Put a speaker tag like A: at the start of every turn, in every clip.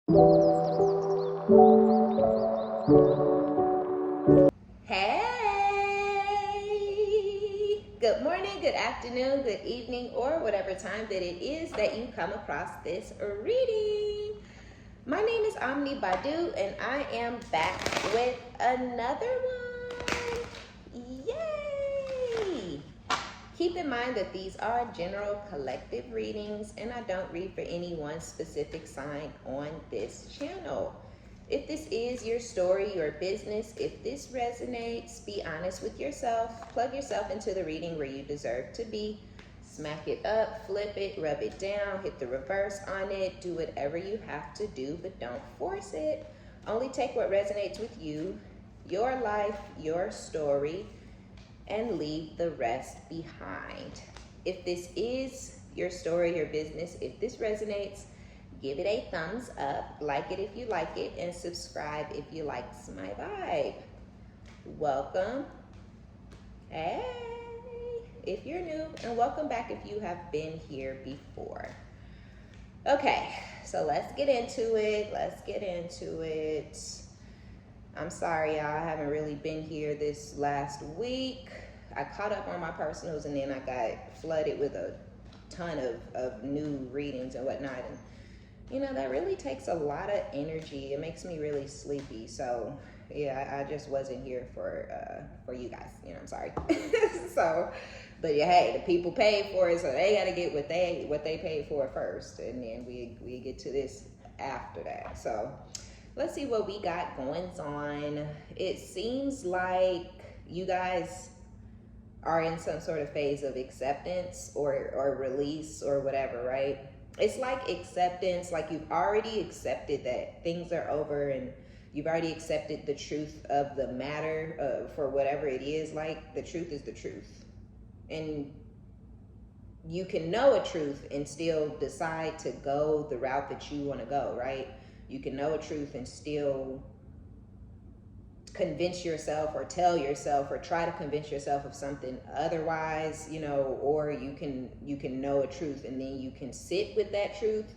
A: Hey! Good morning, good afternoon, good evening, or whatever time that it is that you come across this reading. My name is OmniBadu, and I am back with another one. Yay! Keep in mind that these are general collective readings, and I don't read for any one specific sign on this channel. If this is your story, your business, if this resonates, be honest with yourself. Plug yourself into the reading where you deserve to be. Smack it up, flip it, rub it down, hit the reverse on it. Do whatever you have to do, but don't force it. Only take what resonates with you, your life, your story, and leave the rest behind. If this is your story, your business, if this resonates, give it a thumbs up, like it if you like it, and subscribe if you likes my vibe. Welcome. Hey, if you're new, and welcome back if you have been here before. Okay, so let's get into it. I'm sorry, y'all, I haven't really been here this last week. I caught up on my personals, and then I got flooded with a ton of new readings and whatnot. And you know, that really takes a lot of energy. It makes me really sleepy. So yeah, I just wasn't here for you guys. You know, I'm sorry. So, but yeah, hey, the people paid for it, so they gotta get what they paid for first, and then we get to this after that. So let's see what we got going on. It seems like you guys are in some sort of phase of acceptance or release or whatever, right? It's like acceptance, like you've already accepted that things are over, and you've already accepted the truth of the matter for whatever it is. Like, the truth is the truth. And you can know a truth and still decide to go the route that you want to go, right? You can know a truth and still convince yourself or tell yourself or try to convince yourself of something otherwise, you know, or you can know a truth and then you can sit with that truth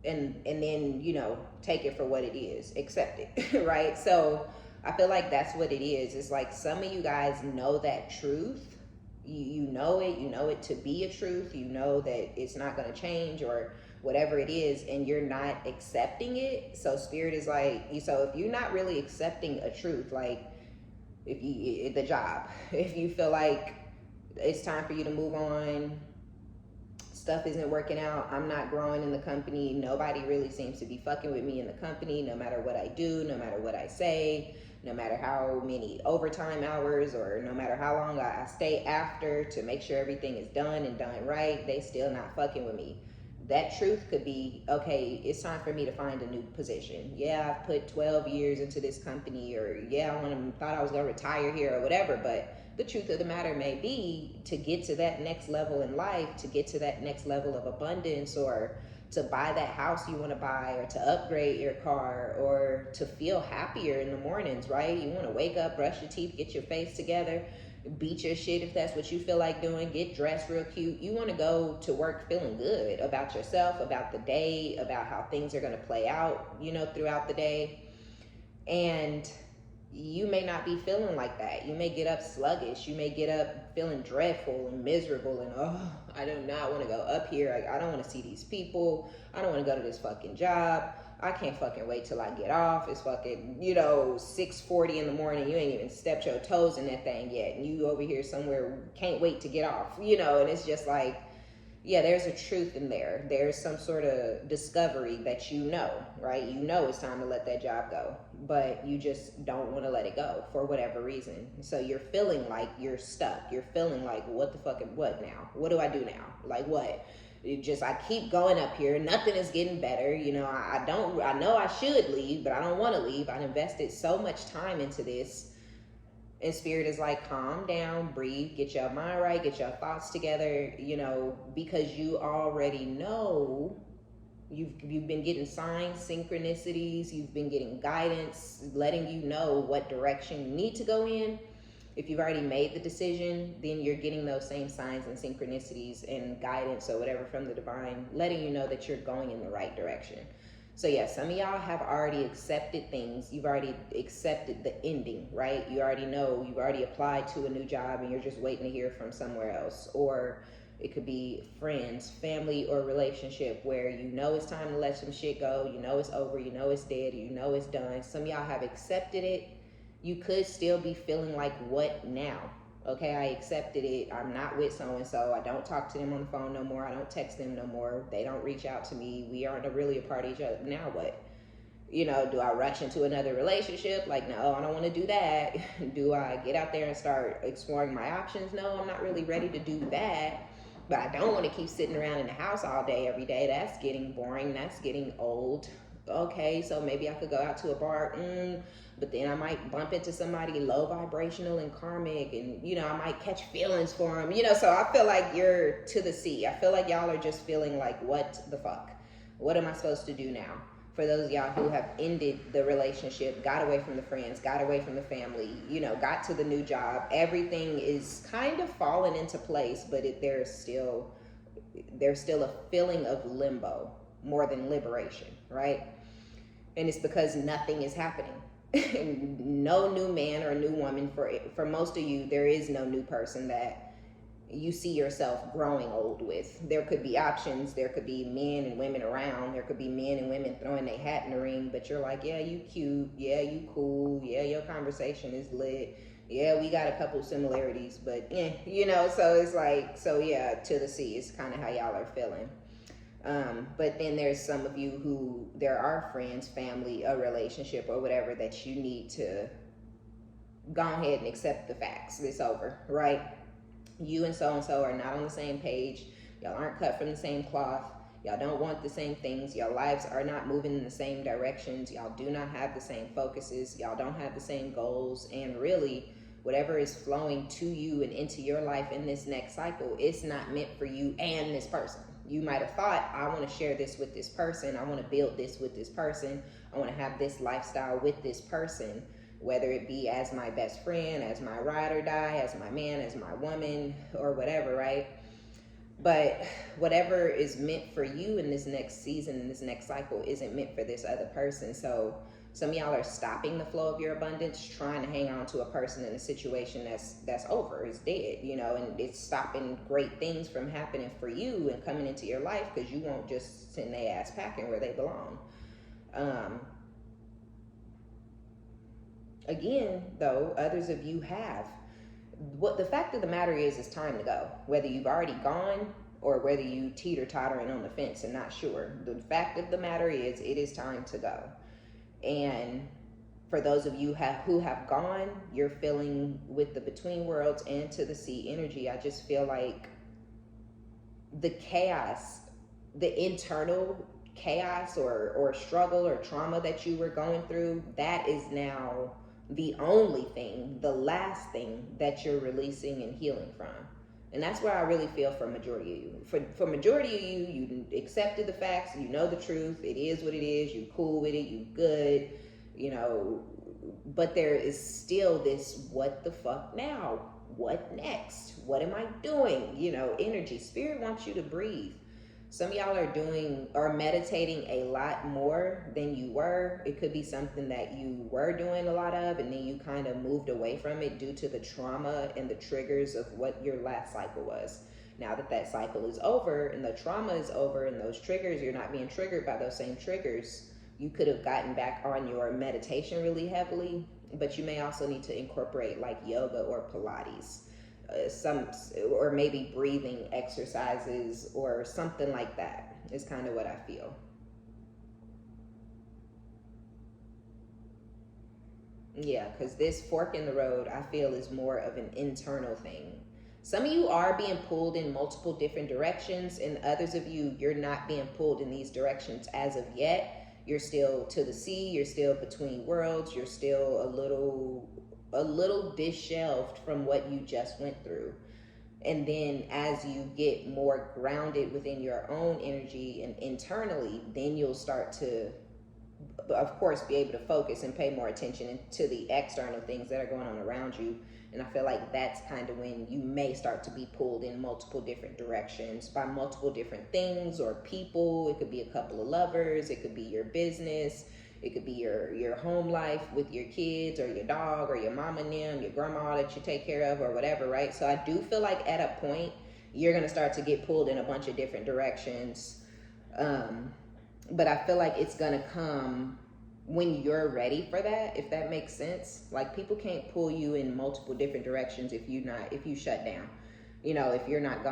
A: and then, you know, take it for what it is, accept it. Right? So I feel like that's what it is. It's like some of you guys know that truth. You know it to be a truth. You know that it's not going to change or whatever it is, and you're not accepting it. So spirit is like, so if you're not really accepting a truth, like if you, the job, if you feel like it's time for you to move on, stuff isn't working out, I'm not growing in the company, nobody really seems to be fucking with me in the company, no matter what I do, no matter what I say, no matter how many overtime hours, or no matter how long I stay after to make sure everything is done and done right, they still not fucking with me. That truth could be, okay, it's time for me to find a new position. Yeah, I've put 12 years into this company, or yeah, thought I was gonna retire here or whatever, but the truth of the matter may be, to get to that next level in life, to get to that next level of abundance, or to buy that house you want to buy, or to upgrade your car, or to feel happier in the mornings, right? You want to wake up, brush your teeth, get your face together, beat your shit if that's what you feel like doing, get dressed real cute. You want to go to work feeling good about yourself, about the day, about how things are going to play out, you know, throughout the day. And you may not be feeling like that. You may get up sluggish. You may get up feeling dreadful and miserable and, oh, I do not want to go up here. I don't want to see these people. I don't want to go to this fucking job. I can't fucking wait till I get off. It's fucking, you know, 6:40 in the morning. You ain't even stepped your toes in that thing yet. And you over here somewhere, can't wait to get off, you know, and it's just like, yeah, there's a truth in there. There's some sort of discovery that you know, right? You know it's time to let that job go, but you just don't want to let it go for whatever reason. So you're feeling like you're stuck. You're feeling like, what the fuck, what now? What do I do now? Like what? I keep going up here. Nothing is getting better. You know, I know I should leave, but I don't want to leave. I've invested so much time into this. And spirit is like, calm down, breathe, get your mind right, get your thoughts together, you know, because you already know, you've been getting signs, synchronicities, you've been getting guidance, letting you know what direction you need to go in. If you've already made the decision, then you're getting those same signs and synchronicities and guidance or whatever from the divine, letting you know that you're going in the right direction. So yeah, some of y'all have already accepted things. You've already accepted the ending, right? You already know, you've already applied to a new job and you're just waiting to hear from somewhere else. Or it could be friends, family, or relationship where you know it's time to let some shit go. You know it's over. You know it's dead. You know it's done. Some of y'all have accepted it. You could still be feeling like, what now? Okay, I accepted it. I'm not with so-and-so. I don't talk to them on the phone no more. I don't text them no more. They don't reach out to me. We aren't really a part of each other. Now what? You know, do I rush into another relationship? Like, no, I don't want to do that. Do I get out there and start exploring my options? No, I'm not really ready to do that. But I don't want to keep sitting around in the house all day, every day. That's getting boring. That's getting old. Okay, so maybe I could go out to a bar. But then I might bump into somebody low vibrational and karmic, and you know, I might catch feelings for them, you know. So I feel like you're to the sea. I feel like y'all are just feeling like, what the fuck? What am I supposed to do now? For those of y'all who have ended the relationship, got away from the friends, got away from the family, you know, got to the new job, everything is kind of falling into place, but there's still a feeling of limbo more than liberation, right? And it's because nothing is happening. No new man or new woman. For most of you, there is no new person that you see yourself growing old with. There could be options. There could be men and women around. There could be men and women throwing their hat in the ring, but you're like, yeah, you cute. Yeah, you cool. Yeah, your conversation is lit. Yeah, we got a couple similarities, but you know, so it's like, so yeah, to the sea is kind of how y'all are feeling. But then there's some of you who there are friends, family, a relationship or whatever that you need to go ahead and accept the facts. It's over, right? You and so are not on the same page. Y'all aren't cut from the same cloth. Y'all don't want the same things. Your lives are not moving in the same directions. Y'all do not have the same focuses. Y'all don't have the same goals. And really, whatever is flowing to you and into your life in this next cycle, it's not meant for you and this person. You might have thought, I want to share this with this person. I want to build this with this person. I want to have this lifestyle with this person, whether it be as my best friend, as my ride or die, as my man, as my woman, or whatever, right? But whatever is meant for you in this next season, in this next cycle, isn't meant for this other person. So some of y'all are stopping the flow of your abundance, trying to hang on to a person in a situation that's over, is dead, you know, and it's stopping great things from happening for you and coming into your life because you won't just send their ass packing where they belong. Again, though, others of you have. What the fact of the matter is, it's time to go. Whether you've already gone or whether you teeter-tottering on the fence and not sure. The fact of the matter is, it is time to go. And for those of you who have gone, you're feeling with the between worlds and to the sea energy. I just feel like the chaos, the internal chaos or struggle or trauma that you were going through, that is now the only thing, the last thing that you're releasing and healing from. And that's where I really feel for majority of you. For majority of you accepted the facts, you know the truth, it is what it is, you cool with it, you good, you know, but there is still this, what the fuck now? What next? What am I doing? You know, energy. Spirit wants you to breathe. Some of y'all are doing or meditating a lot more than you were. It could be something that you were doing a lot of and then you kind of moved away from it due to the trauma and the triggers of what your last cycle was. Now that cycle is over and the trauma is over and those triggers, you're not being triggered by those same triggers, you could have gotten back on your meditation really heavily, but you may also need to incorporate like yoga or Pilates. Or maybe breathing exercises or something like that is kind of what I feel. Yeah, because this fork in the road, I feel, is more of an internal thing. Some of you are being pulled in multiple different directions, and others of you, you're not being pulled in these directions as of yet. You're still to the sea, you're still between worlds, you're still a little disheveled from what you just went through. And then as you get more grounded within your own energy and internally, then you'll start to, of course, be able to focus and pay more attention to the external things that are going on around you And I feel like that's kind of when you may start to be pulled in multiple different directions by multiple different things or people. It could be a couple of lovers, it could be your business, it could be your home life with your kids or your dog or your mama and them, your grandma that you take care of or whatever, right? So I do feel like at a point you're going to start to get pulled in a bunch of different directions. But I feel like it's going to come when you're ready for that, if that makes sense. Like, people can't pull you in multiple different directions if you shut down. You know, if you're not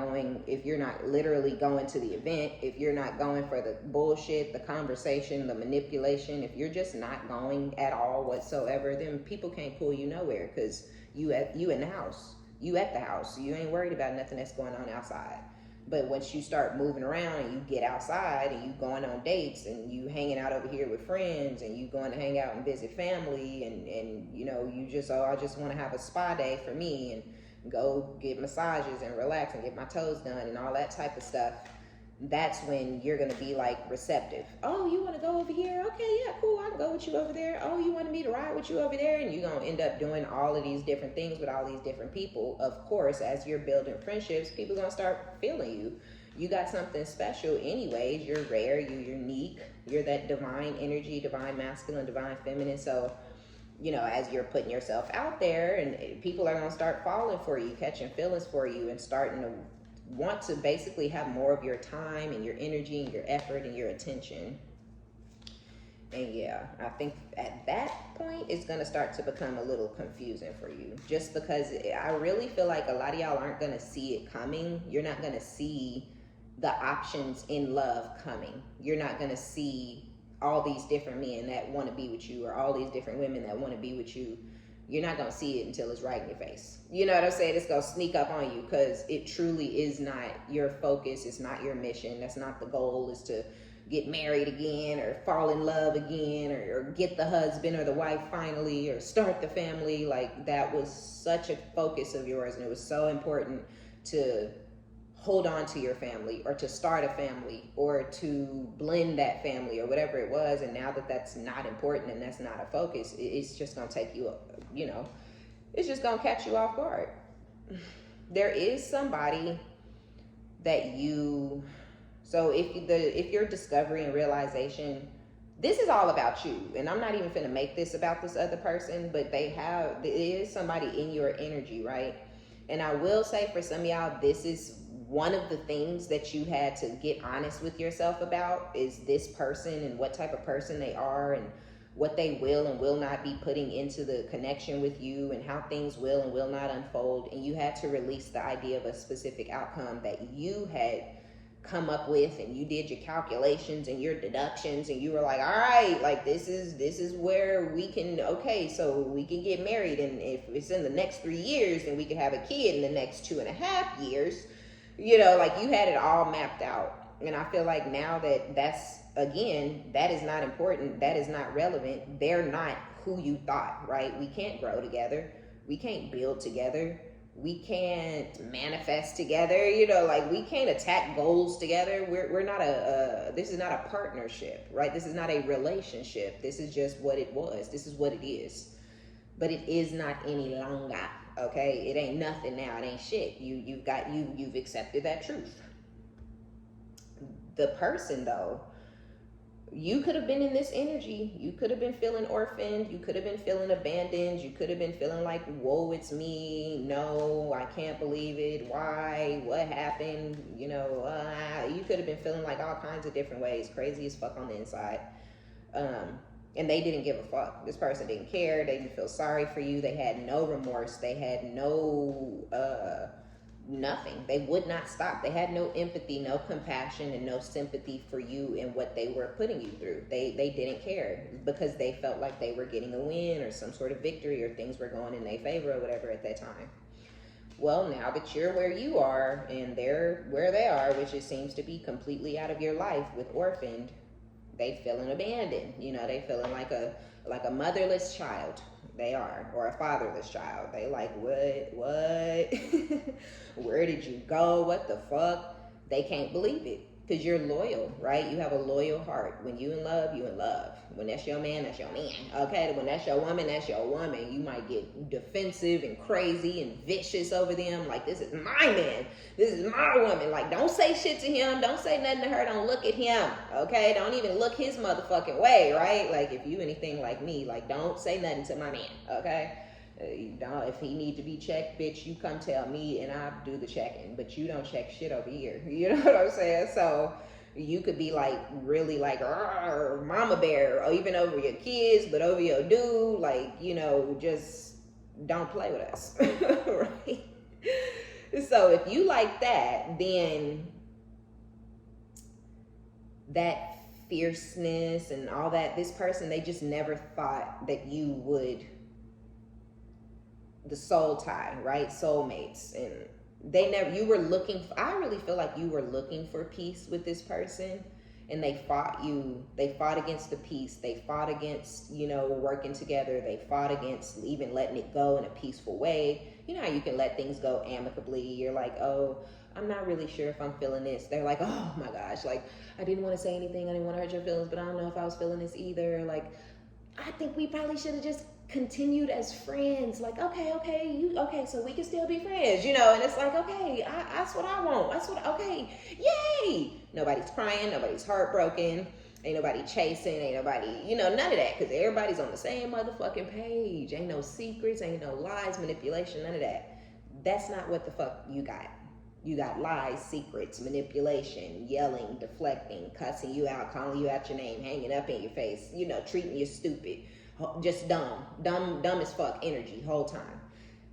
A: literally going to the event, if you're not going for the bullshit, the conversation, the manipulation, if you're just not going at all whatsoever, then people can't pull you nowhere, because you in the house. You at the house. You ain't worried about nothing that's going on outside. But once you start moving around and you get outside and you going on dates and you hanging out over here with friends and you going to hang out and visit family and you know, you just, I just want to have a spa day for me and go get massages and relax and get my toes done and all that type of stuff, that's when you're going to be like receptive. Oh, you want to go over here? Okay, yeah, cool, I can go with you over there. Oh, you want me to ride with you over there? And you're going to end up doing all of these different things with all these different people. Of course, as you're building friendships, people are going to start feeling you. You got something special anyways. You're rare, you're unique, you're that divine energy, divine masculine, divine feminine. So, you know, as you're putting yourself out there, and people are going to start falling for you, catching feelings for you, and starting to want to basically have more of your time and your energy and your effort and your attention. And yeah, I think at that point it's going to start to become a little confusing for you, just because I really feel like a lot of y'all aren't going to see it coming. You're not going to see the options in love coming. You're not going to see all these different men that want to be with you, or all these different women that want to be with you. You're not going to see it until it's right in your face. You know what I'm saying? It's going to sneak up on you, because it truly is not your focus. It's not your mission. That's not the goal, is to get married again or fall in love again, or get the husband or the wife finally, or start the family. Like, that was such a focus of yours, and it was so important to hold on to your family, or to start a family, or to blend that family, or whatever it was. And now that that's not important and that's not a focus, it's just going to take you, you know, it's just going to catch you off guard. There is somebody that you, so if your discovery and realization, this is all about you, and I'm not even finna make this about this other person, but there is somebody in your energy, right? And I will say, for some of y'all, this is one of the things that you had to get honest with yourself about, is this person and what type of person they are, and what they will and will not be putting into the connection with you, and how things will and will not unfold. And you had to release the idea of a specific outcome that you had come up with, and you did your calculations and your deductions, and you were like, all right, like, this is where we can, okay, so we can get married, and if it's in the next 3 years, then we can have a kid in the next 2.5 years. You know, like, you had it all mapped out. And I feel like now that's, again, that is not important. That is not relevant. They're not who you thought, right? We can't grow together. We can't build together. We can't manifest together. You know, like, we can't attack goals together. We're not this is not a partnership, right? This is not a relationship. This is just what it was. This is what it is. But it is not any longer. Okay, it ain't nothing now. It ain't shit. You've accepted that truth. The person, though, you could have been in this energy. You could have been feeling orphaned. You could have been feeling abandoned. You could have been feeling like, whoa, it's me. No, I can't believe it. Why? What happened? You know, you could have been feeling like all kinds of different ways, crazy as fuck on the inside. And they didn't give a fuck. This person didn't care. They didn't feel sorry for you. They had no remorse. They had no, nothing. They would not stop. They had no empathy, no compassion, and no sympathy for you and what they were putting you through. They didn't care, because they felt like they were getting a win or some sort of victory, or things were going in their favor or whatever at that time. Well, now that you're where you are and they're where they are, which it seems to be completely out of your life with orphaned, they feeling abandoned. You know, they feeling like a motherless child. They are, or a fatherless child. They like, what? Where did you go? What the fuck? They can't believe it. Because you're loyal, right? You have a loyal heart. When you in love, you in love. When that's your man, that's your man. Okay, when that's your woman, that's your woman. You might get defensive and crazy and vicious over them. Like, this is my man. This is my woman. Like, don't say shit to him. Don't say nothing to her. Don't look at him. Okay, don't even look his motherfucking way, right? Like, if you anything like me, like, don't say nothing to my man. Okay. You don't, if he need to be checked, bitch, you come tell me and I'll do the checking, but you don't check shit over here. You know what I'm saying? So you could be like really like mama bear, or even over your kids, but over your dude, like, you know, just don't play with us. Right? So if you like that, then that fierceness and all that, this person, they just never thought that you would, the soul tie, right? Soulmates. And they never, you were looking, I really feel like you were looking for peace with this person, and they fought against the peace. They fought against, you know, working together. They fought against even letting it go in a peaceful way. You know how you can let things go amicably. You're like, oh, I'm not really sure if I'm feeling this. They're like, oh my gosh, like, I didn't want to say anything. I didn't want to hurt your feelings, but I don't know if I was feeling this either. Like, I think we probably should have just continued as friends. Like, okay, so we can still be friends, you know? And it's like, okay, that's what I want. Okay, yay! Nobody's crying, nobody's heartbroken, ain't nobody chasing, ain't nobody, you know, none of that, because everybody's on the same motherfucking page. Ain't no secrets, ain't no lies, manipulation, none of that. That's not what the fuck you got. You got lies, secrets, manipulation, yelling, deflecting, cussing you out, calling you out your name, hanging up in your face, you know, treating you stupid. Just dumb as fuck energy whole time.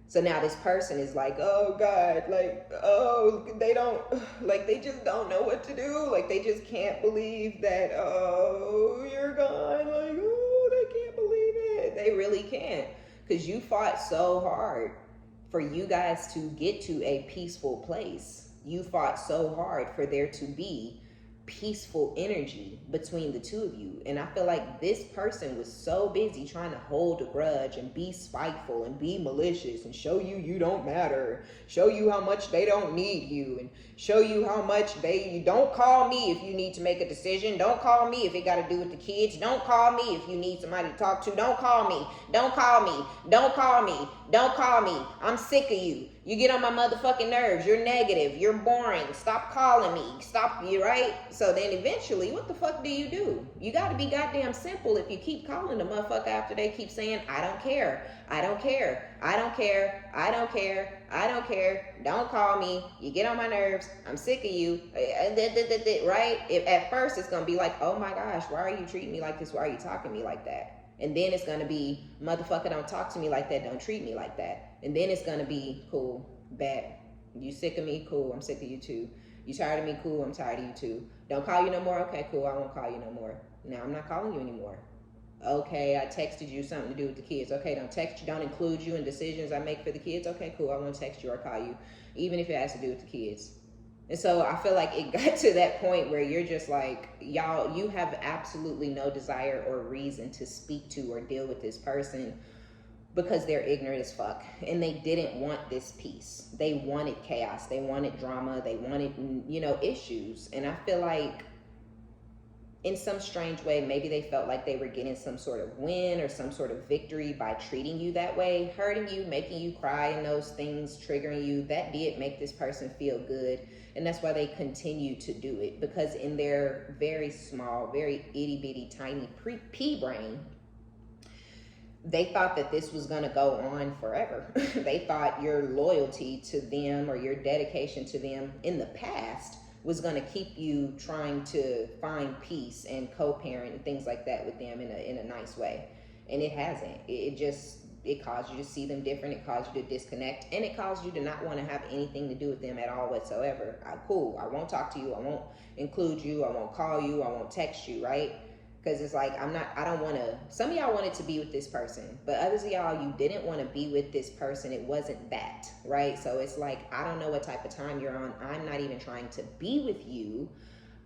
A: So now this person is like, oh God, like, oh, they don't, like, they just don't know what to do. Like, they just can't believe that, oh, you're gone. Like, oh, they can't believe it. They really can't, because you fought so hard for you guys to get to a peaceful place. You fought so hard for there to be peaceful energy between the two of you. And I feel like this person was so busy trying to hold a grudge and be spiteful and be malicious and show you you don't matter, show you how much they don't need you, and show you how much you don't call me if you need to make a decision, don't call me if it got to do with the kids, don't call me if you need somebody to talk to, don't call me, don't call me, don't call me, don't call me, I'm sick of you. You get on my motherfucking nerves. You're negative. You're boring. Stop calling me. Stop, you right? So then eventually, what the fuck do? You got to be goddamn simple if you keep calling the motherfucker after they keep saying, I don't care. I don't care. I don't care. I don't care. I don't care. Don't call me. You get on my nerves. I'm sick of you. Right? At first, it's going to be like, oh my gosh, why are you treating me like this? Why are you talking to me like that? And then it's going to be, motherfucker, don't talk to me like that. Don't treat me like that. And then it's going to be, cool, bad. You sick of me? Cool, I'm sick of you too. You tired of me? Cool, I'm tired of you too. Don't call you no more? Okay, cool, I won't call you no more. Now I'm not calling you anymore. Okay, I texted you something to do with the kids. Okay, don't text you, don't include you in decisions I make for the kids. Okay, cool, I won't text you or call you, even if it has to do with the kids. And so I feel like it got to that point where you're just like, y'all, you have absolutely no desire or reason to speak to or deal with this person, because they're ignorant as fuck, and they didn't want this peace. They wanted chaos. They wanted drama. They wanted, you know, issues. And I feel like in some strange way, maybe they felt like they were getting some sort of win or some sort of victory by treating you that way, hurting you, making you cry, and those things triggering you. That did make this person feel good. And that's why they continue to do it, because in their very small, very itty bitty tiny pea brain, they thought that this was going to go on forever. They thought your loyalty to them or your dedication to them in the past was going to keep you trying to find peace and co-parent and things like that with them in a nice way. And it hasn't. It caused you to see them different. It caused you to disconnect, and it caused you to not want to have anything to do with them at all whatsoever. Cool, I won't talk to you. I won't include you. I won't call you. I won't text you, right? Because it's like, I don't want to, some of y'all wanted to be with this person, but others of y'all, you didn't want to be with this person. It wasn't that, right? So it's like, I don't know what type of time you're on. I'm not even trying to be with you.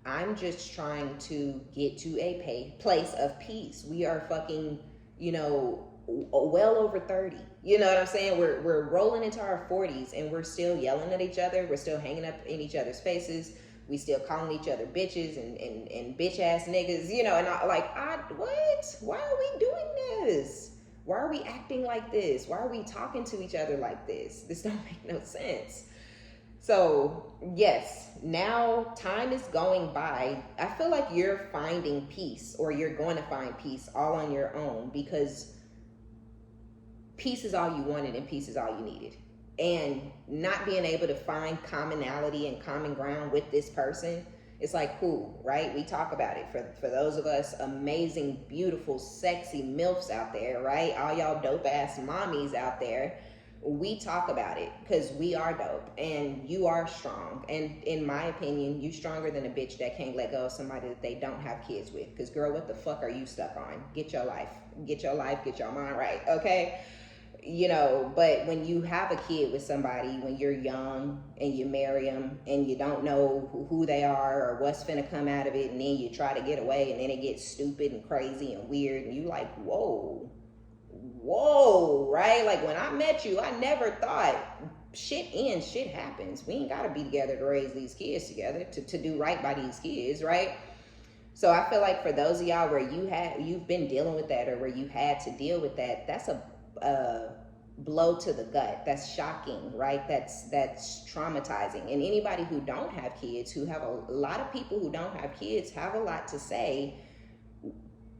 A: I'm just trying to get to a place of peace. We are fucking, you know, well over 30. You know what I'm saying? We're rolling into our 40s, and we're still yelling at each other. We're still hanging up in each other's faces. We still calling each other bitches and bitch ass niggas, you know, and what? Why are we doing this? Why are we acting like this? Why are we talking to each other like this? This don't make no sense. So yes, now time is going by. I feel like you're finding peace, or you're going to find peace all on your own, because peace is all you wanted and peace is all you needed. And not being able to find commonality and common ground with this person, it's like, cool, right? We talk about it. For those of us amazing, beautiful, sexy MILFs out there, right? All y'all dope ass mommies out there, we talk about it because we are dope and you are strong. And in my opinion, you stronger than a bitch that can't let go of somebody that they don't have kids with. Because girl, what the fuck are you stuck on? Get your life, get your mind right, okay? You know, but when you have a kid with somebody, when you're young and you marry them and you don't know who they are or what's finna come out of it, and then you try to get away and then it gets stupid and crazy and weird, and you like, whoa, right? Like when I met you, I never thought shit ends, shit happens. We ain't gotta be together to raise these kids together, to do right by these kids, right? So I feel like for those of y'all where you've been dealing with that, or where you had to deal with that, that's a blow to the gut. That's shocking, right? That's traumatizing. And anybody who don't have kids, who have a lot of people who don't have kids have a lot to say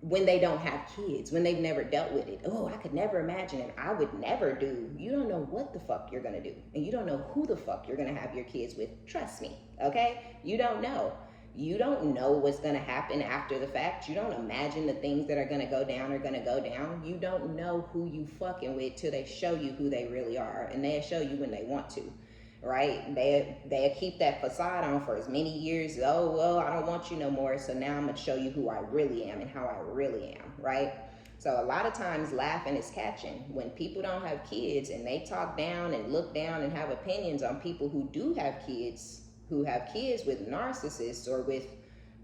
A: when they don't have kids, when they've never dealt with it. Oh, I could never imagine it. I would never do. You don't know what the fuck you're gonna do, and you don't know who the fuck you're gonna have your kids with. Trust me, okay? You don't know. You don't know what's going to happen after the fact. You don't imagine the things that are going to go down are going to go down. You don't know who you fucking with till they show you who they really are. And they'll show you when they want to, right? They'll keep that facade on for as many years. Oh, well, I don't want you no more. So now I'm going to show you who I really am and how I really am, right? So a lot of times laughing is catching. When people don't have kids and they talk down and look down and have opinions on people who do have kids, who have kids with narcissists, or with,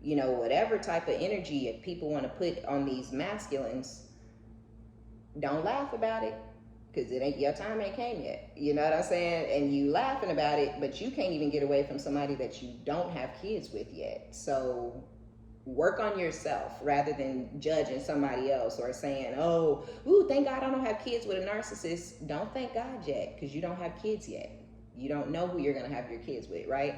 A: you know, whatever type of energy people want to put on these masculines, don't laugh about it, because your time ain't came yet. You know what I'm saying? And you laughing about it, but you can't even get away from somebody that you don't have kids with yet. So work on yourself rather than judging somebody else or saying, oh, ooh, thank God I don't have kids with a narcissist. Don't thank God yet, because you don't have kids yet. You don't know who you're going to have your kids with, right?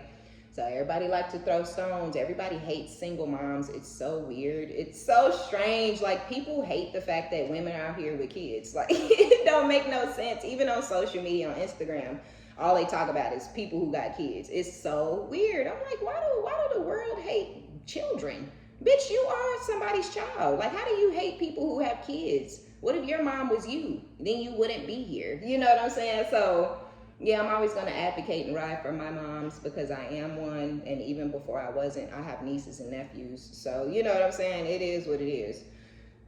A: So everybody likes to throw stones. Everybody hates single moms. It's so weird. It's so strange. Like, people hate the fact that women are out here with kids. Like, it don't make no sense. Even on social media, on Instagram, all they talk about is people who got kids. It's so weird. I'm like, why do the world hate children? Bitch, you are somebody's child. Like, how do you hate people who have kids? What if your mom was you? Then you wouldn't be here. You know what I'm saying? So yeah, I'm always going to advocate and ride for my moms, because I am one. And even before I wasn't, I have nieces and nephews. So, you know what I'm saying? It is what it is.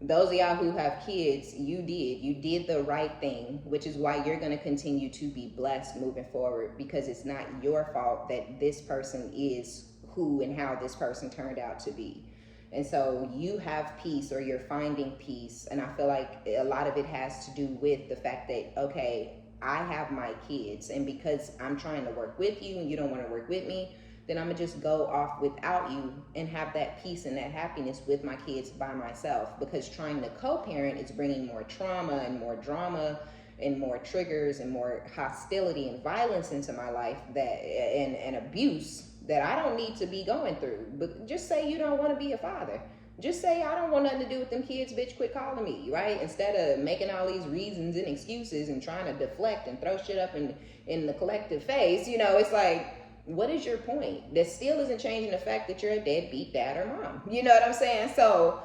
A: Those of y'all who have kids, you did the right thing, which is why you're going to continue to be blessed moving forward, because it's not your fault that this person is who and how this person turned out to be. And so you have peace, or you're finding peace. And I feel like a lot of it has to do with the fact that, okay, I have my kids, and because I'm trying to work with you and you don't want to work with me, then I'm gonna just go off without you and have that peace and that happiness with my kids by myself, because trying to co-parent is bringing more trauma and more drama and more triggers and more hostility and violence into my life, that and abuse that I don't need to be going through. But just say you don't want to be a father. Just say, I don't want nothing to do with them kids, bitch, quit calling me, right? Instead of making all these reasons and excuses and trying to deflect and throw shit up in the collective face, you know, it's like, what is your point? That still isn't changing the fact that you're a deadbeat dad or mom. You know what I'm saying? So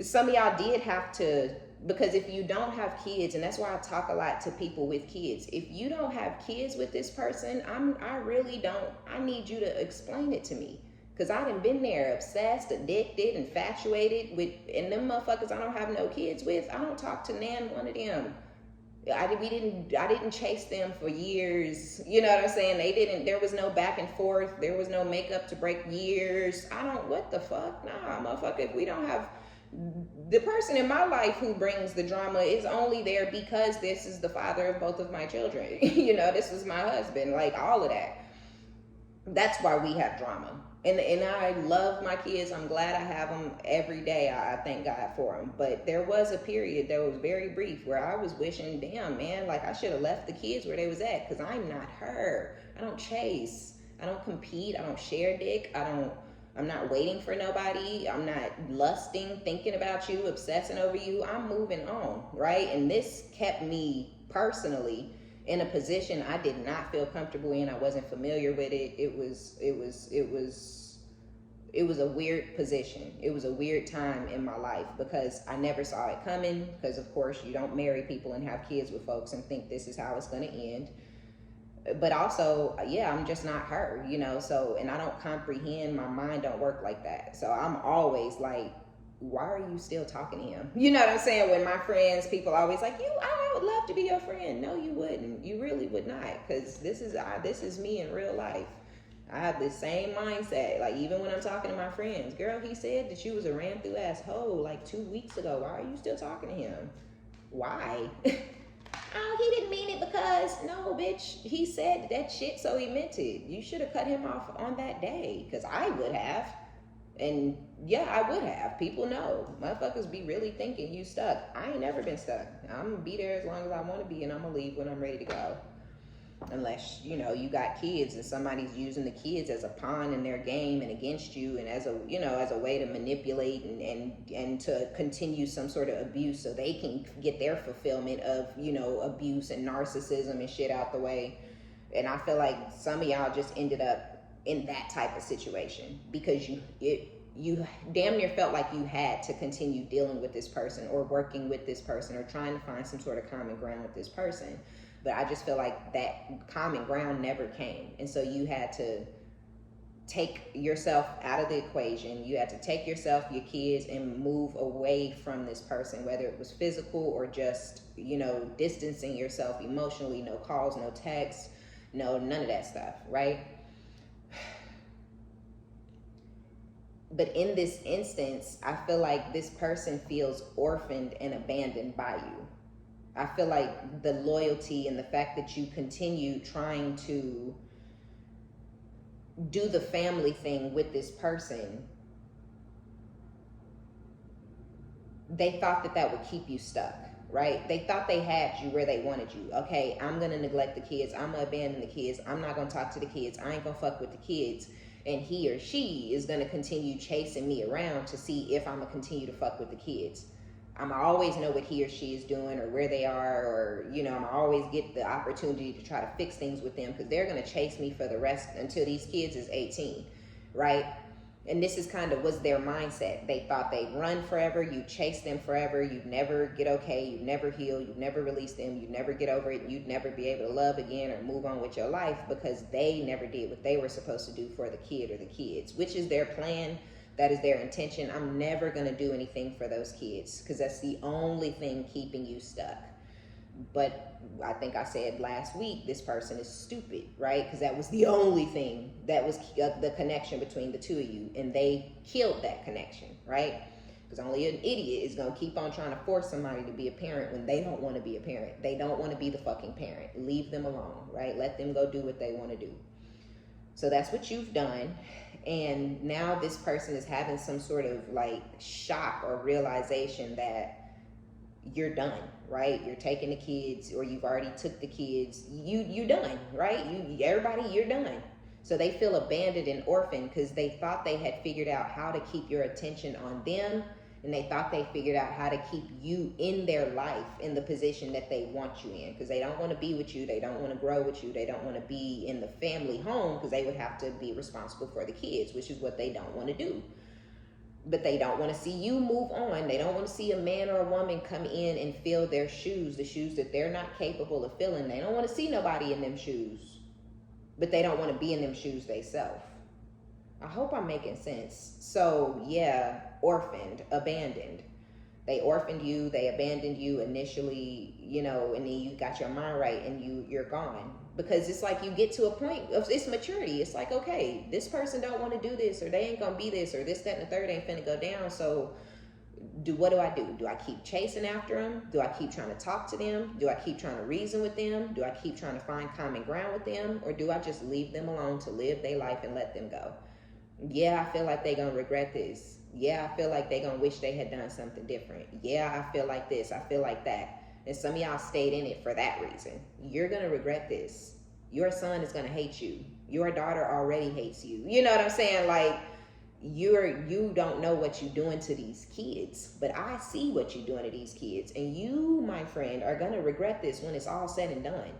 A: some of y'all did have to, because if you don't have kids, and that's why I talk a lot to people with kids, if you don't have kids with this person, I need you to explain it to me. Because I done been there, obsessed, addicted, infatuated with, and them motherfuckers I don't have no kids with, I don't talk to nan one of them. I didn't chase them for years. You know what I'm saying? There was no back and forth. There was no makeup to break years. what the fuck? Nah, motherfucker, if we don't have, the person in my life who brings the drama is only there because this is the father of both of my children. You know, this was my husband, like all of that. That's why we have drama. And I love my kids. I'm glad I have them every day. I thank God for them. But there was a period that was very brief where I was wishing, damn, man, like I should have left the kids where they was at, because I'm not her. I don't chase. I don't compete. I don't share dick. I'm not waiting for nobody. I'm not lusting, thinking about you, obsessing over you. I'm moving on, right? And this kept me personally in a position I did not feel comfortable in. I wasn't familiar with it. It was a weird position. It was a weird time in my life because I never saw it coming, because of course you don't marry people and have kids with folks and think this is how it's going to end. But also, yeah, I'm just not her, so, and I don't comprehend, my mind don't work like that. So I'm always like, why are you still talking to him? You know what I'm saying? When my friends, people always like, I would love to be your friend. No, you wouldn't. You really would not, because this is me in real life. I have the same mindset. Like, even when I'm talking to my friends, girl, he said that you was a ran through ass hoe like 2 weeks ago. Why are you still talking to him? Why? Oh, he didn't mean it because, no, bitch, he said that shit, so he meant it. You should have cut him off on that day, because I would have. And yeah, I would have. People know. Motherfuckers be really thinking you stuck. I ain't never been stuck. I'm gonna be there as long as I want to be, and I'm gonna leave when I'm ready to go. Unless, you got kids and somebody's using the kids as a pawn in their game and against you, and as a way to manipulate and to continue some sort of abuse so they can get their fulfillment of, abuse and narcissism and shit out the way. And I feel like some of y'all just ended up in that type of situation because you damn near felt like you had to continue dealing with this person or working with this person or trying to find some sort of common ground with this person. But I just feel like that common ground never came. And so you had to take yourself out of the equation. You had to take yourself, your kids, and move away from this person, whether it was physical or just, distancing yourself emotionally. No calls, no texts, none of that stuff, right? But in this instance, I feel like this person feels orphaned and abandoned by you. I feel like the loyalty and the fact that you continue trying to do the family thing with this person, they thought that would keep you stuck, right? They thought they had you where they wanted you. Okay, I'm going to neglect the kids. I'm going to abandon the kids. I'm not going to talk to the kids. I ain't going to fuck with the kids. And he or she is going to continue chasing me around to see if I'm going to continue to fuck with the kids. I'm going to always know what he or she is doing or where they are, or, I'm going to always get the opportunity to try to fix things with them because they're going to chase me for the rest until these kids is 18, right? And this is kind of was their mindset. They thought they'd run forever. You chase them forever. You'd never get okay. You'd never heal. You'd never release them. You'd never get over it. You'd never be able to love again or move on with your life because they never did what they were supposed to do for the kid or the kids, which is their plan. That is their intention. I'm never going to do anything for those kids because that's the only thing keeping you stuck. But I think I said last week, this person is stupid, right? Because that was the only thing that was the connection between the two of you. And they killed that connection, right? Because only an idiot is going to keep on trying to force somebody to be a parent when they don't want to be a parent. They don't want to be the fucking parent. Leave them alone, right? Let them go do what they want to do. So that's what you've done. And now this person is having some sort of like shock or realization that you're done, right? You're taking the kids, or you've already took the kids. You done, right? You're done. So they feel abandoned and orphaned because they thought they had figured out how to keep your attention on them, and they thought they figured out how to keep you in their life in the position that they want you in, because they don't want to be with you. They don't want to grow with you. They don't want to be in the family home because they would have to be responsible for the kids, which is what they don't want to do. But they don't want to see you move on. They don't want to see a man or a woman come in and fill their shoes, the shoes that they're not capable of filling. They don't want to see nobody in them shoes, but they don't want to be in them shoes themselves. I hope I'm making sense. So yeah, orphaned, abandoned. They orphaned you, they abandoned you initially, and then you got your mind right and you're gone. Because it's like you get to a point of it's maturity. It's like, okay, this person don't want to do this, or they ain't gonna be this, or this, that, and the third ain't finna go down. So what do I do? Do I keep chasing after them? Do I keep trying to talk to them? Do I keep trying to reason with them? Do I keep trying to find common ground with them? Or do I just leave them alone to live their life and let them go? Yeah, I feel like they gonna regret this. Yeah, I feel like they gonna wish they had done something different. Yeah, I feel like this. I feel like that. And some of y'all stayed in it for that reason. You're gonna regret this. Your son is gonna hate you. Your daughter already hates you. You know what I'm saying? Like, you don't know what you're doing to these kids, but I see what you're doing to these kids, and you, my friend, are gonna regret this when it's all said and done.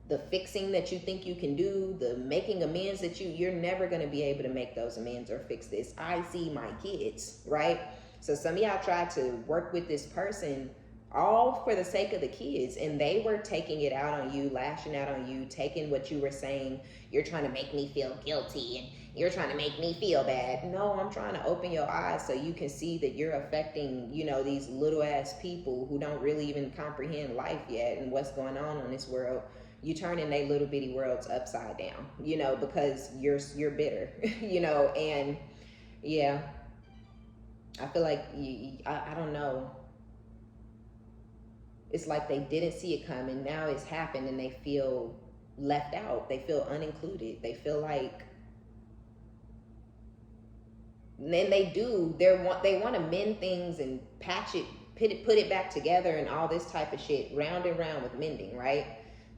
A: The fixing that you think you can do, the making amends that you're never gonna be able to make those amends or fix this. I see my kids, right? So some of y'all tried to work with this person all for the sake of the kids, and they were taking it out on you, lashing out on you, taking what you were saying. You're trying to make me feel guilty, and you're trying to make me feel bad. No, I'm trying to open your eyes so you can see that you're affecting, these little ass people who don't really even comprehend life yet and what's going on in this world. You turning their little bitty worlds upside down, because you're bitter, and yeah, I feel like I don't know. It's like they didn't see it coming. Now it's happened and they feel left out. They feel unincluded. They feel like, and then they want to mend things and patch it, put it back together and all this type of shit, round and round with mending, right?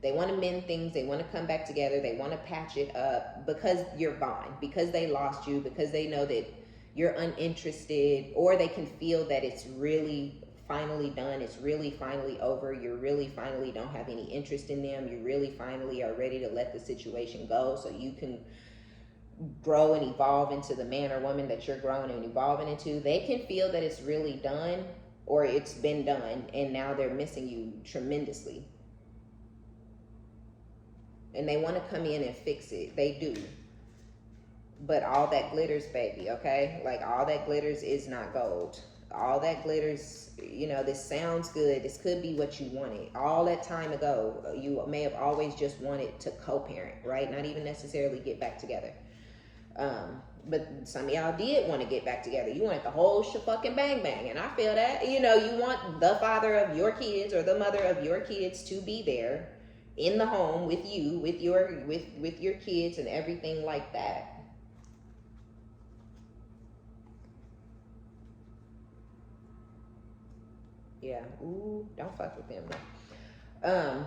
A: They want to mend things. They want to come back together. They want to patch it up because you're gone, because they lost you, because they know that you're uninterested, or they can feel that it's really finally done. It's really finally over. You really finally don't have any interest in them. You really finally are ready to let the situation go so you can grow and evolve into the man or woman that you're growing and evolving into. They can feel that it's really done or it's been done, and now they're missing you tremendously. And they want to come in and fix it. They do. But all that glitters, baby, okay? Like, all that glitters is not gold. All that glitters, this sounds good. This could be what you wanted. All that time ago, you may have always just wanted to co-parent, right? Not even necessarily get back together. But some of y'all did want to get back together. You wanted the whole fucking bang bang. And I feel that, you want the father of your kids or the mother of your kids to be there in the home with you, with your kids and everything like that. Yeah, ooh, don't fuck with them though.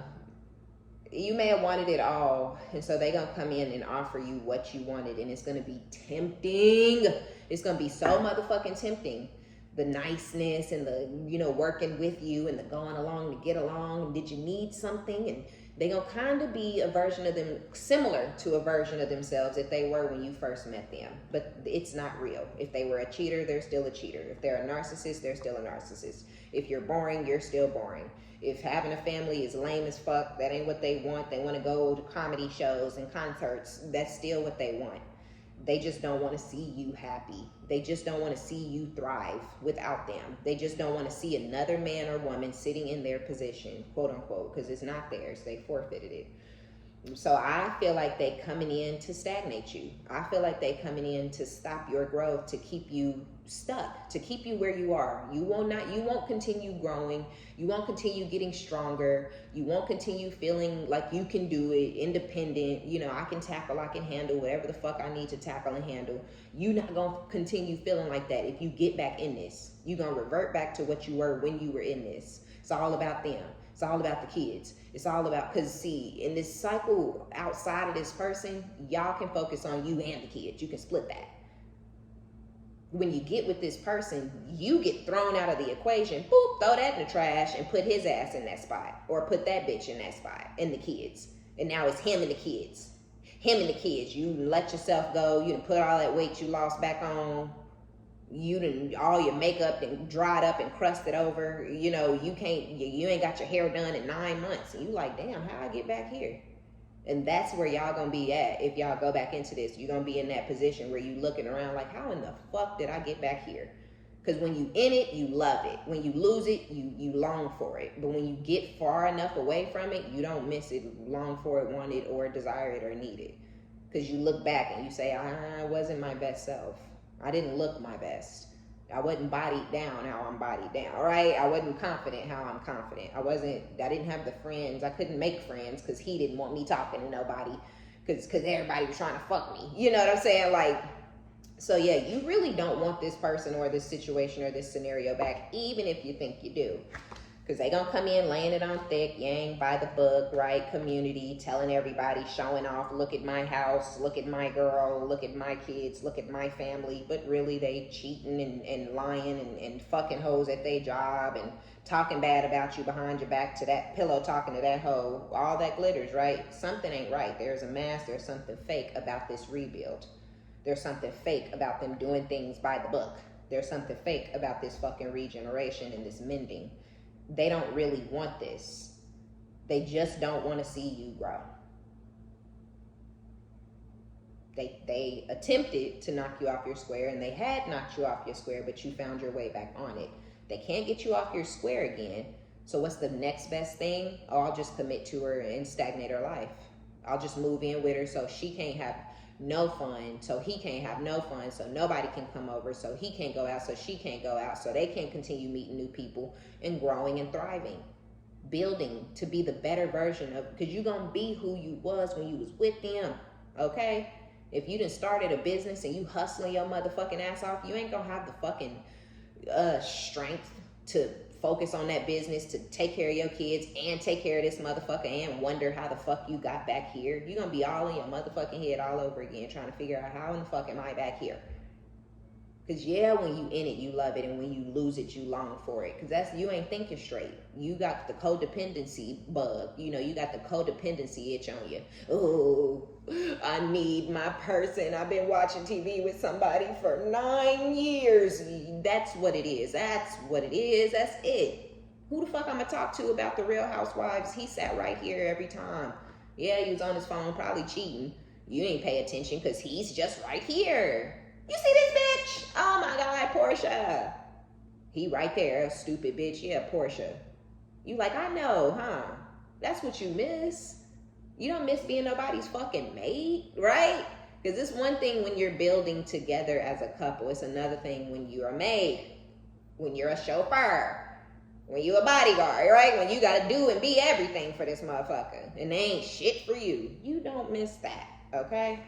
A: You may have wanted it all, and so they gonna come in and offer you what you wanted, and it's gonna be tempting. It's gonna be so motherfucking tempting. The niceness and the, working with you and the going along to get along. Did you need something? And they gonna kind of be a version of them, similar to a version of themselves if they were when you first met them. But it's not real. If they were a cheater, they're still a cheater. If they're a narcissist, they're still a narcissist. If you're boring, you're still boring. If having a family is lame as fuck, that ain't what they want. They want to go to comedy shows and concerts. That's still what they want. They just don't want to see you happy. They just don't want to see you thrive without them. They just don't want to see another man or woman sitting in their position, quote unquote, because it's not theirs. They forfeited it. So I feel like they coming in to stagnate you. I feel like they coming in to stop your growth, to keep you stuck, to keep you where you are. You won't continue growing. You won't continue getting stronger. You won't continue feeling like you can do it, independent. I can tackle, I can handle whatever the fuck I need to tackle and handle. You're not going to continue feeling like that if you get back in this. You're going to revert back to what you were when you were in this. It's all about them. It's all about the kids. It's all about, because see, in this cycle outside of this person, y'all can focus on you and the kids. You can split that. When you get with this person, you get thrown out of the equation. Boop, throw that in the trash and put his ass in that spot. Or put that bitch in that spot. And the kids. And now it's him and the kids. Him and the kids. You let yourself go. You done put all that weight you lost back on. You done, all your makeup and dried up and crusted over. You ain't got your hair done in 9 months. And you like, damn, how I get back here? And that's where y'all gonna be at if y'all go back into this. You're gonna be in that position where you looking around like, how in the fuck did I get back here? Because when you in it, you love it. When you lose it, you long for it. But when you get far enough away from it, you don't miss it, long for it, want it, or desire it, or need it. Because you look back and you say, I wasn't my best self. I didn't look my best. I wasn't bodied down how I'm bodied down, right? I wasn't confident how I'm confident. I didn't have the friends. I couldn't make friends because he didn't want me talking to nobody because everybody was trying to fuck me. You know what I'm saying? Like, so yeah, you really don't want this person or this situation or this scenario back, even if you think you do. Because they gonna come in laying it on thick, you ain't by the book, right? Community, telling everybody, showing off, look at my house, look at my girl, look at my kids, look at my family. But really they cheating and lying and fucking hoes at their job and talking bad about you behind your back to that pillow, talking to that hoe. All that glitters, right? Something ain't right. There's a mask, there's something fake about this rebuild. There's something fake about them doing things by the book. There's something fake about this fucking regeneration and this mending. They don't really want this. They just don't want to see you grow. They attempted to knock you off your square, and they had knocked you off your square, but you found your way back on it. They can't get you off your square again. So what's the next best thing? Oh, I'll just commit to her and stagnate her life. I'll just move in with her so she can't have no fun, so he can't have no fun, so nobody can come over, so he can't go out, so she can't go out, so they can't continue meeting new people and growing and thriving, building to be the better version of, because you're gonna be who you was when you was with them. Okay, if you done started a business and you hustling your motherfucking ass off, you ain't gonna have the fucking strength to focus on that business, to take care of your kids and take care of this motherfucker and wonder how the fuck you got back here. You're gonna be all in your motherfucking head all over again trying to figure out how in the fuck am I back here. Because yeah, when you in it, you love it, and when you lose it, you long for it. Because you ain't thinking straight. You got the codependency bug. You know, you got the codependency itch on you. Oh, I need my person. I've been watching TV with somebody for 9 years. That's what it is. That's what it is. That's it. Who the fuck I'm gonna talk to about the Real Housewives? He sat right here every time. Yeah, he was on his phone, probably cheating. You ain't pay attention because he's just right here. You see this bitch? Oh my God, Portia. He right there, stupid bitch. Yeah, Portia. You like, I know, huh? That's what you miss. You don't miss being nobody's fucking mate, right? Because it's one thing when you're building together as a couple. It's another thing when you're a maid, when you're a chauffeur, when you're a bodyguard, right? When you got to do and be everything for this motherfucker. And they ain't shit for you. You don't miss that, okay?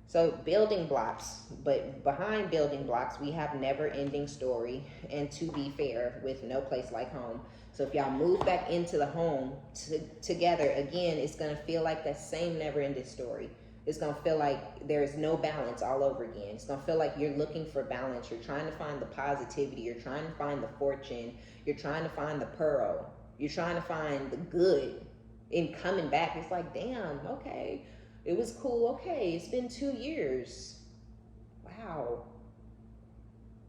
A: So building blocks, but behind building blocks, we have never-ending story, and to be fair, with no place like home. So if y'all move back into the home together, again, it's going to feel like that same never-ending story. It's going to feel like there's no balance all over again. It's going to feel like you're looking for balance. You're trying to find the positivity. You're trying to find the fortune. You're trying to find the pearl. You're trying to find the good. In coming back, it's like, damn, okay. It was cool. Okay, it's been 2 years. Wow.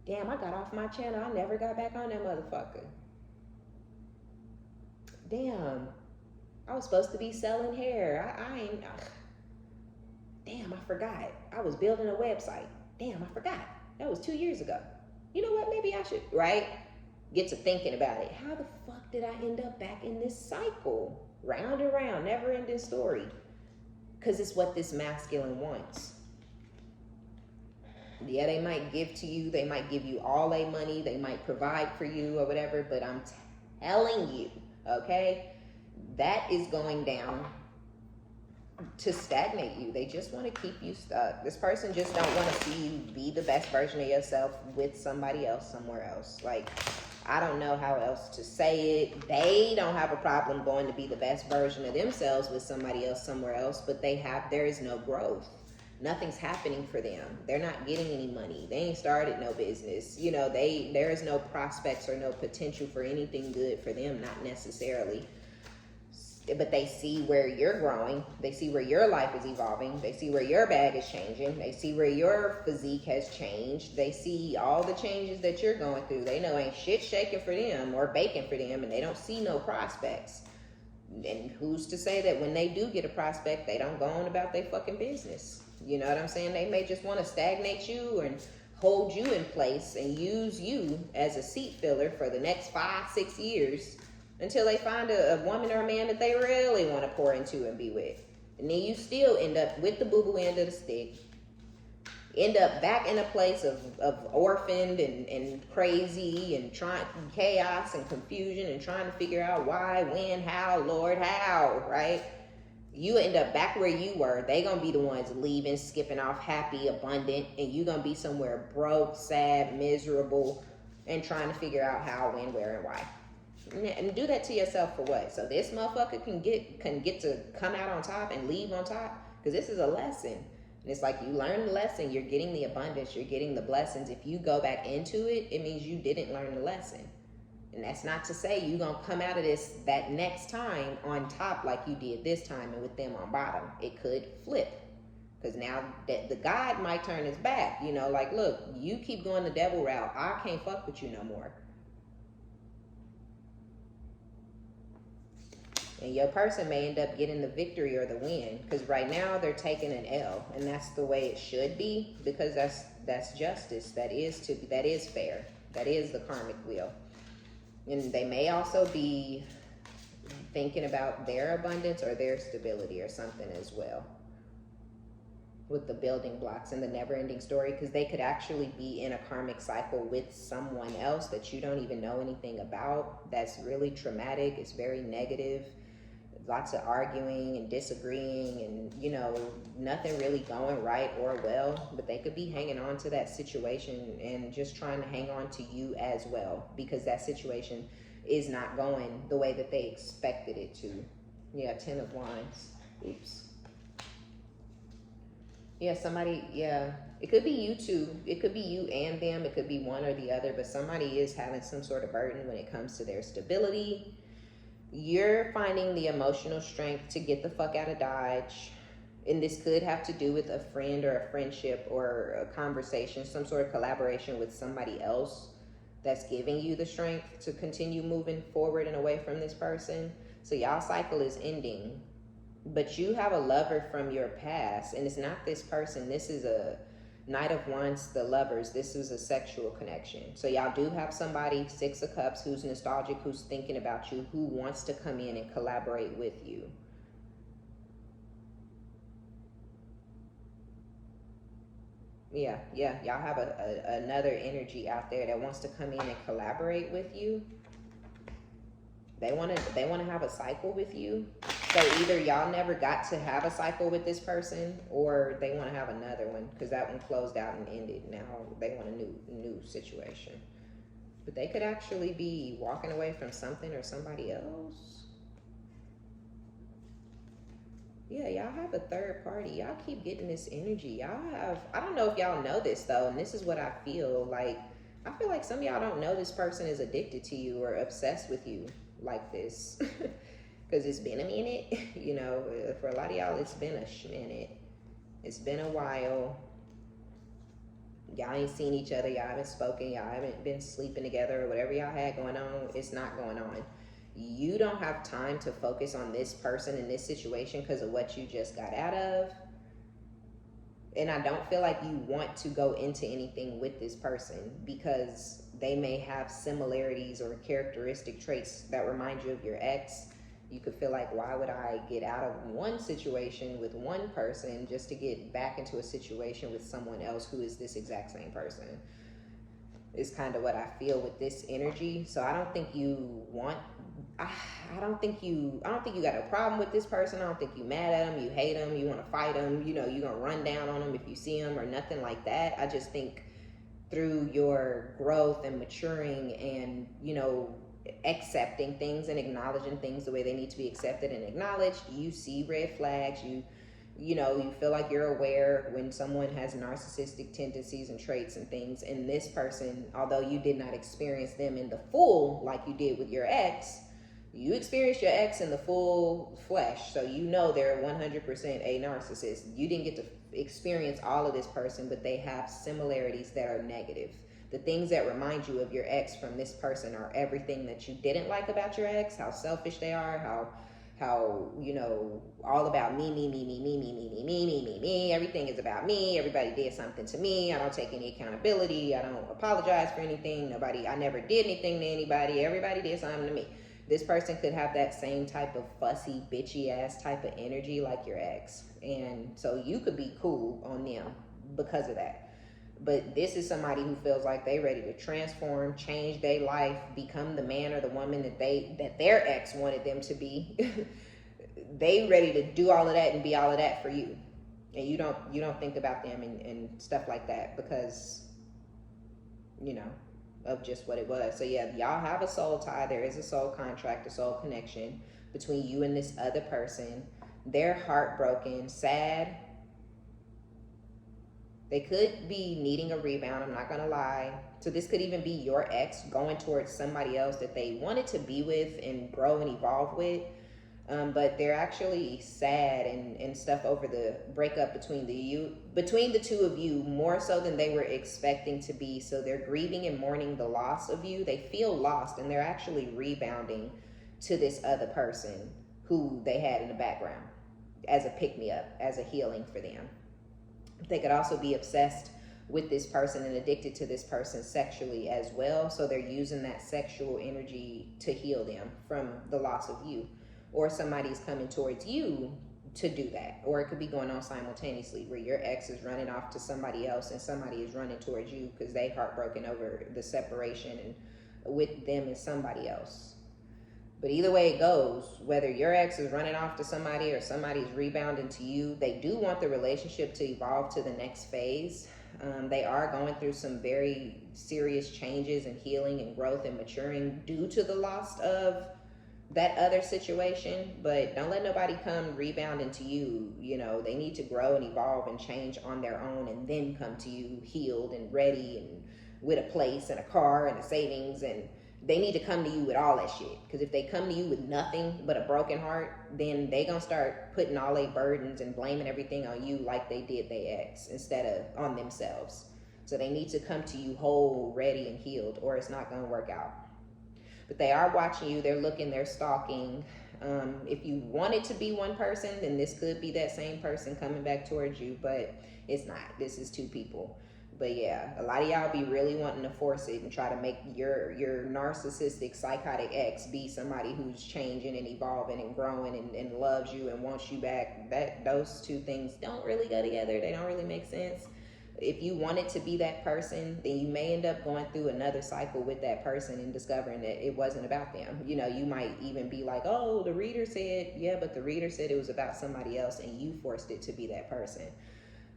A: Damn, I got off my channel. I never got back on that motherfucker. Damn, I was supposed to be selling hair. I ain't. Damn, I forgot. I was building a website. Damn, I forgot. That was 2 years ago. You know what? Maybe I should, right? Get to thinking about it. How the fuck did I end up back in this cycle? Round and round, never ending story. Because it's what this masculine wants. Yeah, they might give to you. They might give you all their money. They might provide for you or whatever. But I'm telling you, okay, that is going down to stagnate you. They just want to keep you stuck. This person just don't want to see you be the best version of yourself with somebody else somewhere else. Like, I don't know how else to say it. They don't have a problem going to be the best version of themselves with somebody else somewhere else, but there is no growth. Nothing's happening for them. They're not getting any money. They ain't started no business. You know, there is no prospects or no potential for anything good for them, not necessarily. But they see where you're growing. They see where your life is evolving. They see where your bag is changing. They see where your physique has changed. They see all the changes that you're going through. They know ain't shit shaking for them or baking for them, and they don't see no prospects. And who's to say that when they do get a prospect, they don't go on about their fucking business? You know what I'm saying? They may just want to stagnate you and hold you in place and use you as a seat filler for the next 5-6 years until they find a woman or a man that they really want to pour into and be with. And then you still end up with the boo-boo end of the stick, end up back in a place of orphaned and crazy and trying chaos and confusion and trying to figure out why, when, how, Lord, how, right? You end up back where you were. They gonna be the ones leaving, skipping off happy, abundant, and you gonna be somewhere broke, sad, miserable, and trying to figure out how, when, where, and why. And do that to yourself for what? So this motherfucker can get to come out on top and leave on top? Because this is a lesson. And it's like you learn the lesson, you're getting the abundance, you're getting the blessings. If you go back into it, it means you didn't learn the lesson. And that's not to say you're going to come out of this that next time on top like you did this time and with them on bottom. It could flip. Because now that the God might turn his back, you know, like, look, you keep going the devil route. I can't fuck with you no more. And your person may end up getting the victory or the win, because right now they're taking an L, and that's the way it should be, because that's justice. That is fair. That is the karmic wheel. And they may also be thinking about their abundance or their stability or something as well, with the building blocks and the never-ending story, because they could actually be in a karmic cycle with someone else that you don't even know anything about. That's really traumatic. It's very negative. Lots of arguing and disagreeing and, you know, nothing really going right or well, but they could be hanging on to that situation and just trying to hang on to you as well, because that situation is not going the way that they expected it to. Yeah, 10 of Wands. Oops. Yeah, somebody, yeah. It could be you too. It could be you and them. It could be one or the other, but somebody is having some sort of burden when it comes to their stability. You're finding the emotional strength to get the fuck out of Dodge. And this could have to do with a friend or a friendship or a conversation, some sort of collaboration with somebody else that's giving you the strength to continue moving forward and away from this person. So y'all cycle is ending, but you have a lover from your past, and it's not this person. This is a Knight of Wands, the lovers. This is a sexual connection. So y'all do have somebody, 6 of Cups, who's nostalgic, who's thinking about you, who wants to come in and collaborate with you. Yeah, y'all have another energy out there that wants to come in and collaborate with you. They want to have a cycle with you. So either y'all never got to have a cycle with this person, or they want to have another one, because that one closed out and ended. Now they want a new situation. But they could actually be walking away from something or somebody else. Yeah, y'all have a third party. Y'all keep getting this energy. Y'all have, I don't know if y'all know this though, and this is what I feel like. I feel like some of y'all don't know this person is addicted to you or obsessed with you like this. Because it's been a minute, you know, for a lot of y'all, it's been a minute. It's been a while. Y'all ain't seen each other. Y'all haven't spoken. Y'all haven't been sleeping together or whatever y'all had going on. It's not going on. You don't have time to focus on this person in this situation because of what you just got out of. And I don't feel like you want to go into anything with this person because they may have similarities or characteristic traits that remind you of your ex. You could feel like, why would I get out of one situation with one person just to get back into a situation with someone else who is this exact same person? Is kind of what I feel with this energy. So I don't think you want, I don't think you got a problem with this person. I don't think you mad at them, you hate them, you want to fight them, you know, you're going to run down on them if you see them or nothing like that. I just think through your growth and maturing and, you know, accepting things and acknowledging things the way they need to be accepted and acknowledged, you see red flags, you know, you feel like you're aware when someone has narcissistic tendencies and traits and things. And this person, although you did not experience them in the full like you did with your ex, you experienced your ex in the full flesh. So you know they're 100% a narcissist. You didn't get to experience all of this person, but they have similarities that are negative. The things that remind you of your ex from this person are everything that you didn't like about your ex, how selfish they are, how, you know, all about me, everything is about me, everybody did something to me, I don't take any accountability, I don't apologize for anything, I never did anything to anybody, everybody did something to me. This person could have that same type of fussy, bitchy ass type of energy like your ex. And so you could be cool on them, because of that. But this is somebody who feels like they ready to transform, change their life, become the man or the woman that their ex wanted them to be. They ready to do all of that and be all of that for you. And you don't think about them and stuff like that because, of just what it was. So yeah, y'all have a soul tie. There is a soul contract, a soul connection between you and this other person. They're heartbroken, sad. They could be needing a rebound, I'm not gonna lie. So this could even be your ex going towards somebody else that they wanted to be with and grow and evolve with. But they're actually sad and stuff over the breakup between the two of you, more so than they were expecting to be. So they're grieving and mourning the loss of you. They feel lost, and they're actually rebounding to this other person who they had in the background as a pick-me-up, as a healing for them. They could also be obsessed with this person and addicted to this person sexually as well. So they're using that sexual energy to heal them from the loss of you. Or somebody's coming towards you to do that. Or it could be going on simultaneously where your ex is running off to somebody else and somebody is running towards you because they heartbroken over the separation and with them and somebody else. But either way it goes, whether your ex is running off to somebody or somebody's rebounding to you, they do want the relationship to evolve to the next phase. They are going through some very serious changes and healing and growth and maturing due to the loss of that other situation. But don't let nobody come rebounding to you. They need to grow and evolve and change on their own and then come to you healed and ready and with a place and a car and a savings, and they need to come to you with all that shit. Because if they come to you with nothing but a broken heart, then they gonna start putting all their burdens and blaming everything on you like they did their ex instead of on themselves. So they need to come to you whole, ready, and healed, or it's not gonna work out. But they are watching you, they're looking, they're stalking. If you want it to be one person, then this could be that same person coming back towards you, but it's not. This is two people. But yeah, a lot of y'all be really wanting to force it and try to make your narcissistic, psychotic ex be somebody who's changing and evolving and growing and loves you and wants you back. Those two things don't really go together. They don't really make sense. If you want it to be that person, then you may end up going through another cycle with that person and discovering that it wasn't about them. You might even be like, oh, the reader said, yeah, but the reader said it was about somebody else and you forced it to be that person.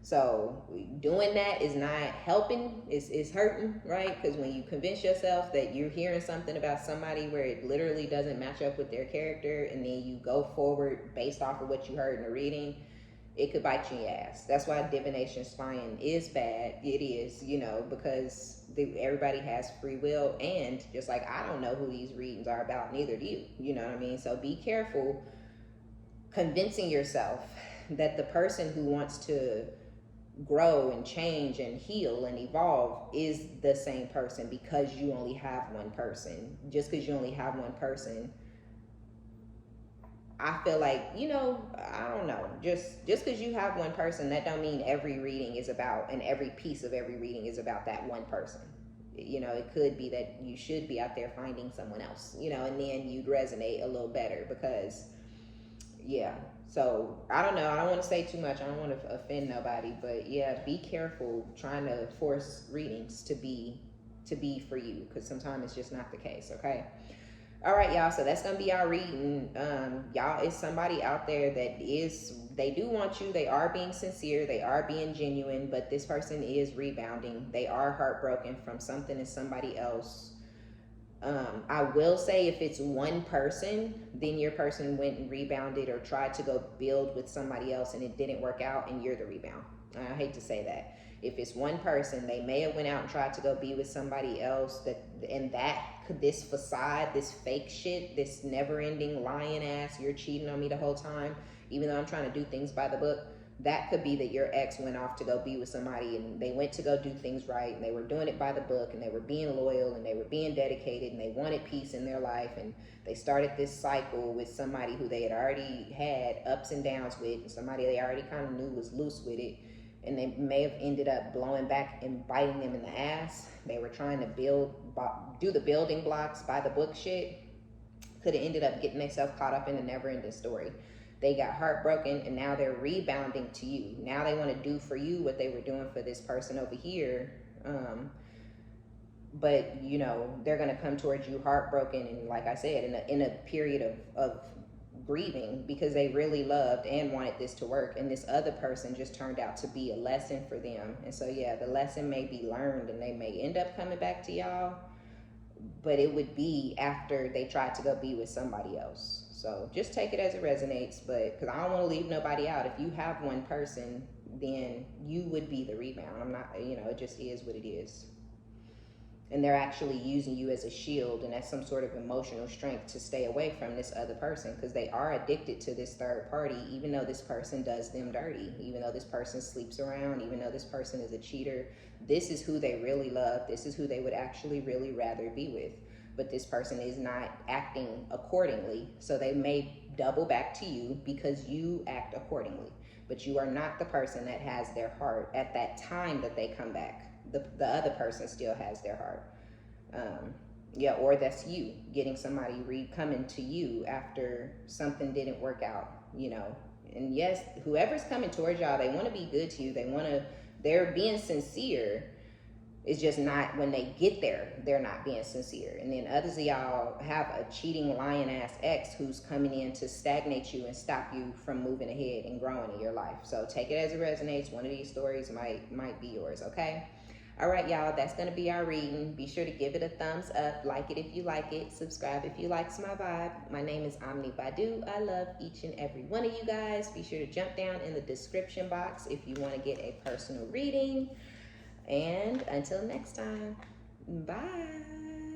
A: So doing that is not helping, it's hurting, right? Because when you convince yourself that you're hearing something about somebody where it literally doesn't match up with their character, and then you go forward based off of what you heard in the reading, it could bite you in your ass. That's why divination spying is bad. It is, because everybody has free will, and just like I don't know who these readings are about, neither do you. You know what I mean? So be careful convincing yourself that the person who wants to grow and change and heal and evolve is the same person because you only have one person. Just because you only have one person, I feel like, I don't know, just because you have one person, that don't mean every reading is about, and every piece of every reading is about that one person. It could be that you should be out there finding someone else, and then you'd resonate a little better because, yeah. So I don't know. I don't want to say too much. I don't want to offend nobody, but yeah, be careful trying to force readings to be for you, because sometimes it's just not the case. Okay. All right, y'all. So that's gonna be our reading. Y'all, is somebody out there that they do want you. They are being sincere. They are being genuine. But this person is rebounding. They are heartbroken from something and somebody else. I will say, if it's one person, then your person went and rebounded or tried to go build with somebody else and it didn't work out, and you're the rebound. I hate to say that. If it's one person, they may have went out and tried to go be with somebody else, this facade, this fake shit, this never-ending lying ass, you're cheating on me the whole time, even though I'm trying to do things by the book. That could be that your ex went off to go be with somebody and they went to go do things right and they were doing it by the book and they were being loyal and they were being dedicated and they wanted peace in their life, and they started this cycle with somebody who they had already had ups and downs with, and somebody they already kind of knew was loose with it, and they may have ended up blowing back and biting them in the ass. They were trying to do the building blocks by the book shit. Could have ended up getting themselves caught up in the never-ending story. They got heartbroken and now they're rebounding to you. Now they want to do for you what they were doing for this person over here. But you know, they're going to come towards you heartbroken and, like I said, in a period of grieving, because they really loved and wanted this to work, and this other person just turned out to be a lesson for them. And so yeah, the lesson may be learned and they may end up coming back to y'all, but it would be after they tried to go be with somebody else. So just take it as it resonates, but because I don't want to leave nobody out. If you have one person, then you would be the rebound. I'm not, you know, it just is what it is. And they're actually using you as a shield and as some sort of emotional strength to stay away from this other person, because they are addicted to this third party, even though this person does them dirty, even though this person sleeps around, even though this person is a cheater. This is who they really love. This is who they would actually really rather be with. But this person is not acting accordingly. So they may double back to you because you act accordingly. But you are not the person that has their heart at that time that they come back. The other person still has their heart. Yeah, or that's you getting somebody coming to you after something didn't work out, you know. And yes, whoever's coming towards y'all, they want to be good to you. They're being sincere. It's just not, when they get there, they're not being sincere. And then others of y'all have a cheating lion ass ex who's coming in to stagnate you and stop you from moving ahead and growing in your life. So take it as it resonates. One of these stories might be yours, okay? All right, y'all, that's going to be our reading. Be sure to give it a thumbs up, like it if you like it, subscribe if you likes my vibe. My name is OmniBadu. I love each and every one of you guys. Be sure to jump down in the description box if you want to get a personal reading. And until next time, bye.